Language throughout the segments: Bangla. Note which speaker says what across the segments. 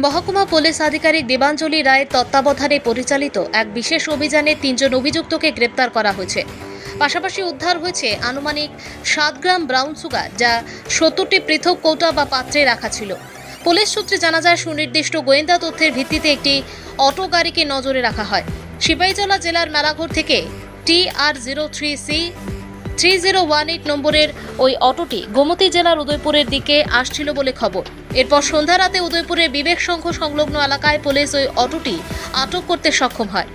Speaker 1: মহকুমা পুলিশ আধিকারিক দেবাঞ্জলি রায়ের তত্ত্বাবধানে পরিচালিত এক বিশেষ অভিযানে ৩ জন অভিযুক্তকে গ্রেপ্তার করা হয়েছে। পাশাপাশি উদ্ধার হয়েছে আনুমানিক ৭ গ্রাম ব্রাউন সুগার, যা ৭০টি পৃথক কৌটা বা পাত্রে রাখা ছিল। পুলিশ সূত্রে জানা যায়, সুনির্দিষ্ট গোয়েন্দা তথ্যের ভিত্তিতে একটি অটো গাড়িকে নজরে রাখা হয়। সিপাহীজলা জেলার মেলাঘর থেকে TR03C 3018 নম্বরের ওই অটোটি গোমতী জেলার উদয়পুরের দিকে আসছিল বলে খবর। এরপর সন্ধ্যা রাতে উদয়পুরের বিবেক সংঘ সংলগ্ন এলাকায় পুলিশ ওই অটোটি আটক করতে সক্ষম হয়।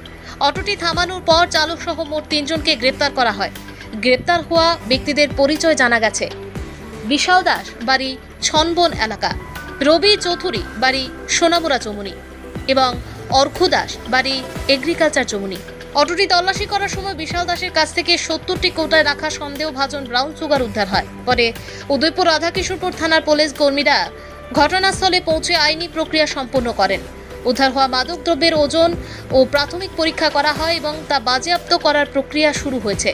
Speaker 1: অটোটি থামানোর পর চালক সহ মোট ৩ জনকে গ্রেপ্তার করা হয়। গ্রেপ্তার হওয়া ব্যক্তিদের পরিচয় জানা গেছে। বিশাল দাস, বাড়ি ছনবন এলাকা; রবি চৌধুরী, বাড়ি সোনামুড়া চৌমুনি; এবং অর্ঘ দাস, বাড়ি এগ্রিকালচার চৌমুনি। অটোটি তল্লাশি করার সময় বিশাল দাসের কাছ থেকে ৭০টি কৌটায় রাখা সন্দেহভাজন ব্রাউন সুগার উদ্ধার হয়। পরে উদয়পুর রাধাকিশোরপুর থানার পুলিশ কর্মীরা ঘটনাস্থলে পৌঁছে আইনি প্রক্রিয়া সম্পন্ন করেন। উদ্ধার হওয়া মাদক দ্রব্যের ওজন ও প্রাথমিক পরীক্ষা করা হয় এবং তা বাজেয়াপ্ত করার প্রক্রিয়া শুরু হয়েছে।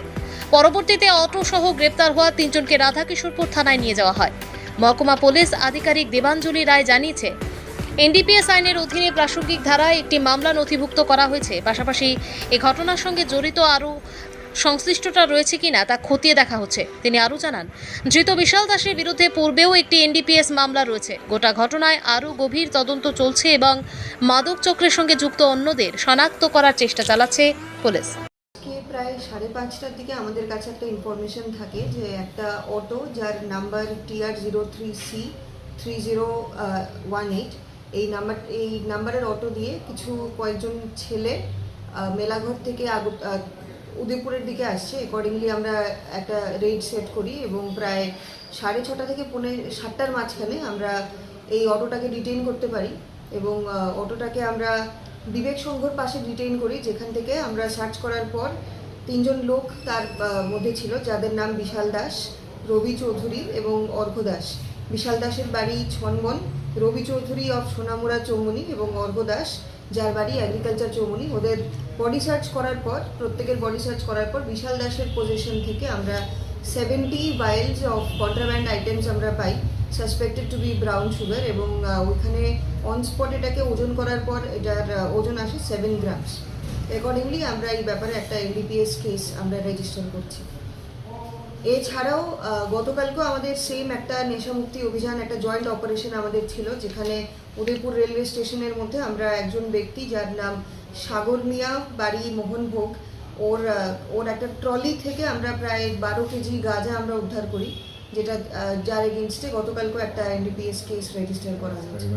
Speaker 1: পরবর্তীতে অটো সহ গ্রেপ্তার হওয়া ৩ জনকে রাধাকিশোরপুর থানায় নিয়ে যাওয়া হয়। মহকুমা পুলিশ আধিকারিক দেবাঞ্জলি রায় জানিয়েছে, NDPS আইনের অধীনে প্রাসঙ্গিক ধারায় একটি মামলা নথিভুক্ত করা হয়েছে। পাশাপাশি এই ঘটনার সঙ্গে জড়িত আরও সংশ্লিষ্টতা রয়েছে কিনা তা খতিয়ে দেখা হচ্ছে। তিনি আরও জানান, ধৃত বিশাল দাসের বিরুদ্ধে পূর্বেও একটি NDPS মামলা রয়েছে। গোটা ঘটনায় আরও গভীর তদন্ত চলছে এবং মাদক চক্রের সঙ্গে যুক্ত অন্যদের শনাক্ত করার চেষ্টা চালাচ্ছে পুলিশ।
Speaker 2: প্রায় 5:30টার দিকে আমাদের কাছে একটা ইনফরমেশন থাকে যে একটা অটো, যার নাম্বার TR03C 3018, এই নাম্বারের অটো দিয়ে কয়েকজন ছেলে মেলাঘর থেকে উদয়পুরের দিকে আসছে। অ্যাকর্ডিংলি আমরা একটা রেড সেট করি এবং প্রায় 6:30 থেকে 7টার মাঝখানে আমরা এই অটোটাকে ডিটেইন করতে পারি এবং অটোটাকে আমরা বিবেক সংঘর পাশে ডিটেইন করি, যেখান থেকে আমরা সার্চ করার পর 3 জন লোক তার মধ্যে ছিল, যাদের নাম বিশাল দাস, রবি চৌধুরী এবং অর্ঘ দাস। বিশাল দাসের বাড়ি ছনবন, রবি চৌধুরী অফ সোনামুড়া চৌমুনি এবং অর্ঘ দাস, যার বাড়ি এগ্রিকালচার চৌমুনি। ওদের বডি সার্চ করার পর, প্রত্যেকের বডি সার্চ করার পর বিশাল দাসের পজিশন থেকে আমরা 70 ভাইলস অফ কন্ট্রাব্যান্ড আইটেমস আমরা পাই, suspected to be brown sugar, এবং ওইখানে অন স্পট এটাকে ওজন করার পর এটার ওজন আসে 7 গ্রামস। অ্যাকর্ডিংলি আমরা এই ব্যাপারে একটা NDPS কেস আমরা রেজিস্টার করছি। এছাড়াও গতকালকেও আমাদের সেম একটা নেশামুক্তি অভিযান, একটা জয়েন্ট অপারেশন আমাদের ছিল, যেখানে উদয়পুর রেলওয়ে স্টেশনের মধ্যে আমরা একজন ব্যক্তি, যার নাম সাগর মিয়া, বাড়ি মোহনভোগ, ওর একটা ট্রলি থেকে আমরা প্রায় 12 কেজি গাঁজা আমরা উদ্ধার করি, যার এগেনস্টে গতকালকেও একটা NDPS কেস রেজিস্টার করা হয়েছে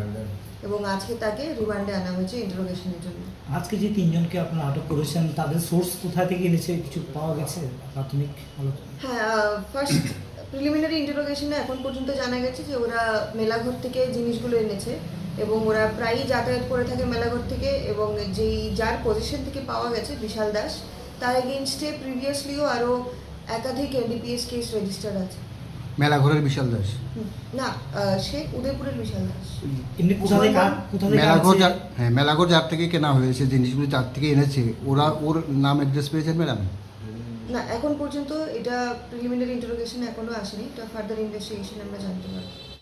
Speaker 2: এবং আজকে তাকে রিমান্ডে আনা হয়েছে ইন্টারোগেশনের জন্য।
Speaker 3: আজকে যে 3 জনকে আপনারা আটক করেছেন, তাদের সোর্স কোথা থেকে এনেছে, কিছু পাওয়া গেছে প্রাথমিক?
Speaker 2: হ্যাঁ, ফার্স্ট প্রিলিমিনারি ইন্টারোগেশনে এখন পর্যন্ত জানা গেছে যে ওরা মেলাঘর থেকে জিনিসগুলো এনেছে এবং ওরা প্রায়ই যাতায়াত করে থাকে মেলাঘর থেকে, এবং যার পজিশন থেকে পাওয়া গেছে বিশাল দাস, তার এগেনস্টে প্রিভিয়াসলিও আরও একাধিক NDPS কেস রেজিস্টার্ড আছে।
Speaker 4: মেলাঘরের বিশাল দাস
Speaker 2: না, সে উদয়পুরের বিশাল দাস।
Speaker 4: মেলাঘর যার থেকে কেনা হয়েছে জিনিসগুলো, যার থেকে এনেছে, ওর নাম অ্যাড্রেস পেয়েছেন ম্যাডাম?
Speaker 2: না, এখন পর্যন্ত এটা প্রিলিমিনারি ইন্টারোগেশন এখনো আসেনি, এটা ফার্দার ইনভেস্টিগেশন আমরা জানতে পারবো।